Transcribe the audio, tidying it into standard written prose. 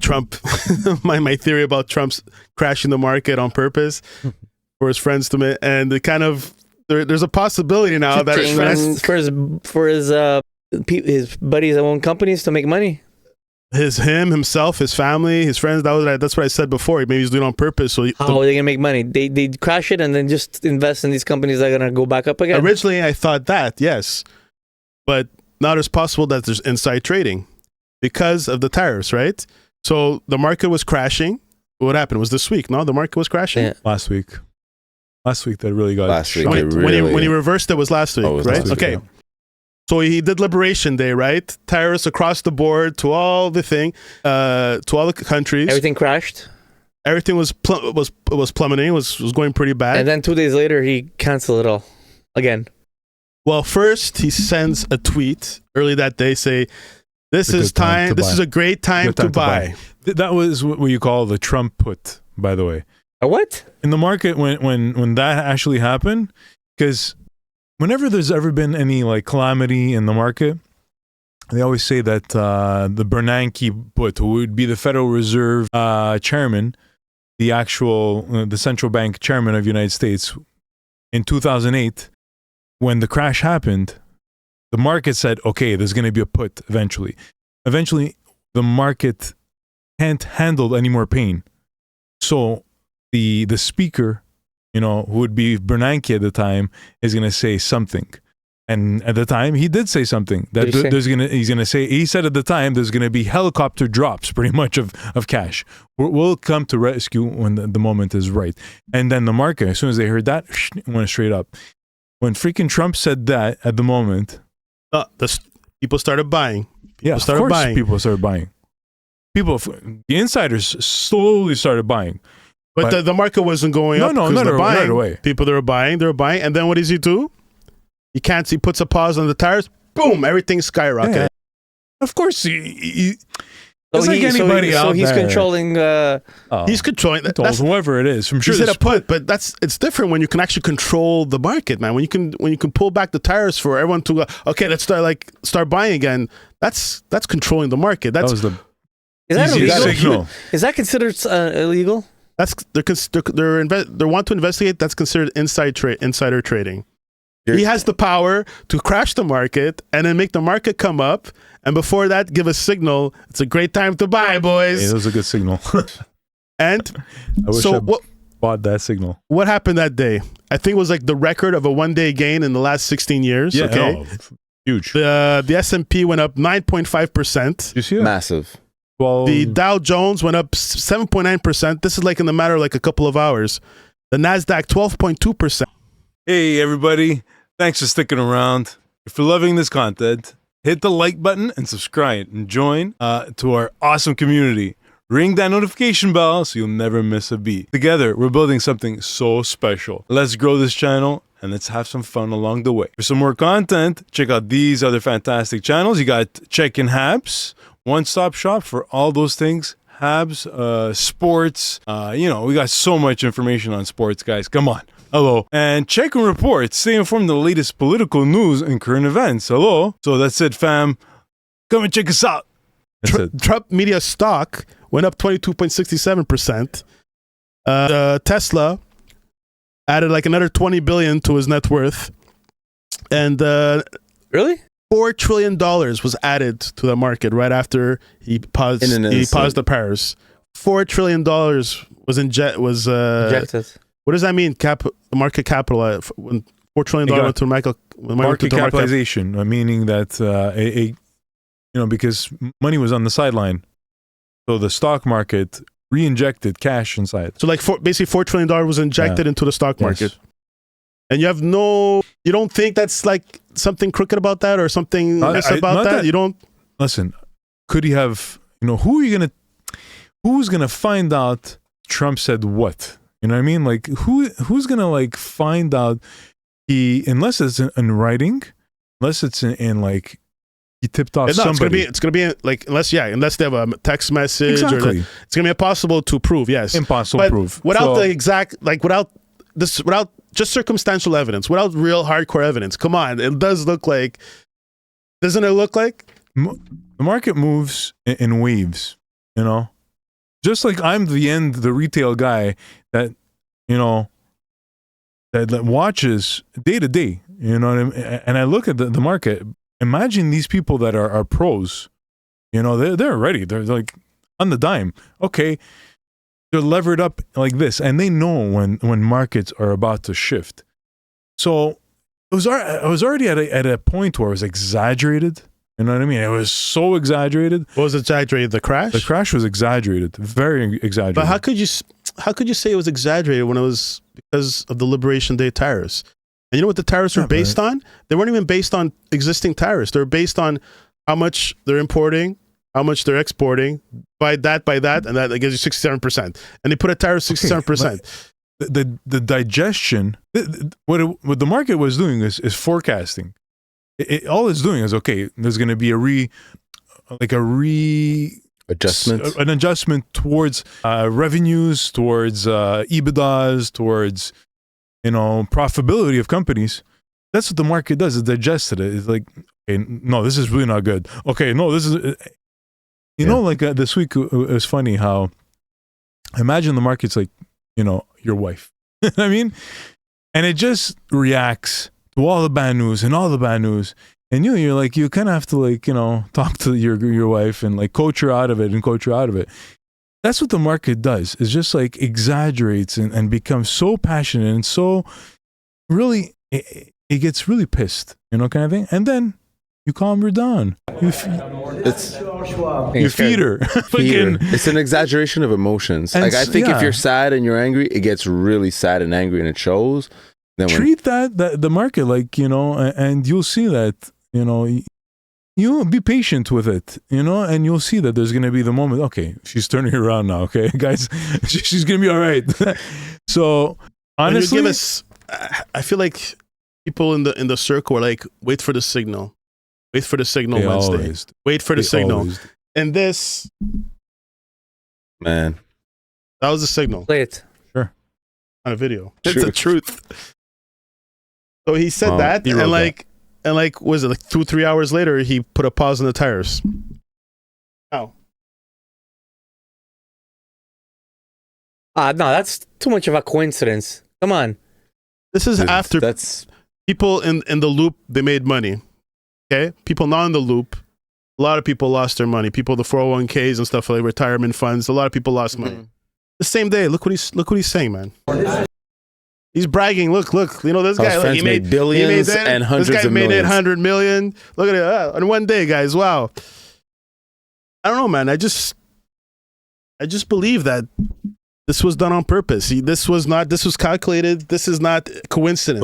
Trump, my theory about Trump's crashing the market on purpose for his friends to make, and it kind of there's a possibility now that his friends, for his buddies that own companies to make money. Himself, his family, his friends. That's what I said before. Maybe he's doing it on purpose. So how are they gonna make money? They crash it and then just invest in these companies that are gonna go back up again. Originally, I thought that, yes, but now it's possible that there's inside trading because of the tariffs, right? So the market was crashing. What happened? It was this week? No, the market was crashing. Yeah. Last week that really got last week. When he reversed it was last week, right? Last week, okay. Yeah. So he did Liberation Day, right? Tariffs across the board to all the to all the countries. Everything crashed. Everything was plummeting. Was going pretty bad. And then 2 days later, he canceled it all again. Well, first he sends a tweet early that day, say, "This is time. This is a great time to buy." That was what you call the Trump put, by the way. A what? In the market when that actually happened, because whenever there's ever been any like calamity in the market, they always say that the Bernanke Put, who would be the Federal Reserve chairman, the central bank chairman of the United States, in 2008, when the crash happened, the market said, okay, there's going to be a put eventually. Eventually, the market can't handle any more pain. So the speaker, who would be Bernanke at the time, is going to say something. And at the time, he did say something. That he said at the time, there's going to be helicopter drops, pretty much, of cash. We'll come to rescue when the moment is right. And then the market, as soon as they heard that, went straight up. When freaking Trump said that at the moment, people started buying. People started buying. The insiders slowly started buying. But the market wasn't going up. No, right away. People that were buying, and then what does he do? He puts a pause on the tires. Boom! Everything skyrocketed. Yeah. Of course, he's controlling. He's controlling. That's whoever it is. From sure, he said a put, but it's different when you can actually control the market, man. When you can pull back the tires for everyone to go, okay, let's start buying again. That's controlling the market. That was the is that illegal? Signal. Is that considered illegal? They want to investigate. That's considered insider trading. He has the power to crash the market and then make the market come up. And before that, give a signal. It's a great time to buy, boys. Yeah, it was a good signal. And I wish I bought that signal. What happened that day? I think it was like the record of a one-day gain in the last 16 years. Yeah, okay, huge. The S&P went up 9.5%. You see it? Massive. Well, the Dow Jones went up 7.9%. This is like in the matter of like a couple of hours. The Nasdaq 12.2%. Hey everybody, thanks for sticking around. If you're loving this content, hit the like button and subscribe and join to our awesome community. Ring that notification bell so you'll never miss a beat. Together, we're building something so special. Let's grow this channel and let's have some fun along the way. For some more content, check out these other fantastic channels. You got Checkin Habs, one-stop shop for all those things. Habs, sports, we got so much information on sports, guys. Come on. Hello. And Checkin Reports. Stay informed of the latest political news and current events. Hello. So that's it, fam. Come and check us out. Trump media stock went up 22.67%. Tesla added like another $20 billion to his net worth. And really? $4 trillion was added to the market right after he paused the Paris. $4 trillion was injected. What does that mean? Market capital when $4 trillion to market capitalization, meaning that because money was on the sideline, so the stock market re-injected cash inside. So like basically $4 trillion was injected into the stock market. Yes. And you don't think that's like something crooked about that or something about that? You don't listen. Could he have? Who's gonna find out? Trump said what? You know what I mean? Like who's gonna like find out? Unless it's in writing, unless it's in like he tipped off somebody. It's gonna be like unless they have a text message exactly. Or it's gonna be impossible to prove. Yes, impossible to prove without the exact without just circumstantial evidence, without real hardcore evidence. Come on, it does look like. Doesn't it look like the market moves in waves? You know, just like I'm the retail guy that, you know, that watches day to day. You know what I mean? And I look at the market. Imagine these people that are pros. You know, they're ready. They're like on the dime. Okay, they're levered up like this, and they know when markets are about to shift. So I was already at a point where it was exaggerated. You know what I mean? It was so exaggerated. What was exaggerated? The crash? The crash was exaggerated, very exaggerated. But how could you say it was exaggerated when it was because of the Liberation Day tariffs? And you know what the tariffs were based on? They weren't even based on existing tariffs. They were based on how much they're importing, how much they're exporting. By that, and that gives you 67%. And they put a tariff 67%. The digestion, what the market was doing is forecasting. All it's doing is, okay, there's going to be an adjustment towards revenues, towards EBITDAs, towards, you know, profitability of companies. That's what the market does. It digests it. It's like, okay, no, this is really not good. Okay, no, this is, you know, like this week it was funny how, imagine the market's like, you know, your wife. I mean, and it just reacts to all the bad news and all the bad news. And you're like, you kind of have to, like, you know, talk to your wife and like coach her out of it. That's what the market does. It's just like exaggerates and becomes so passionate and so really, it gets really pissed, you know, kind of thing. And then you calm her down. You feed her. It's an exaggeration of emotions. Like, I think if you're sad and you're angry, it gets really sad and angry and it shows. Then treat the market like, you know, and you'll see that, you know, you be patient with it, you know, and you'll see that there's going to be the moment, okay, she's turning around now, okay, guys, she's going to be all right. So, honestly, I feel like people in the circle are like, wait for the signal. Wait for the signal Wednesday. Wait for the signal. And this, man, that was the signal. Play it. Sure. On a video. It's the truth. So he said that, and like, was it like 2-3 hours later, he put a pause on the tires. Oh. No, that's too much of a coincidence. Come on. This is after people in the loop, they made money. Okay? People not in the loop, a lot of people lost their money. People, the 401ks and stuff like retirement funds, a lot of people lost money. The same day, look what he's saying, man. He's bragging. Look. You know, this guy, like, he made billions and hundreds of millions. This guy made 800 million. Look at it. In one day, guys. Wow. I don't know, man. I just believe that this was done on purpose. This was calculated. This is not coincidence.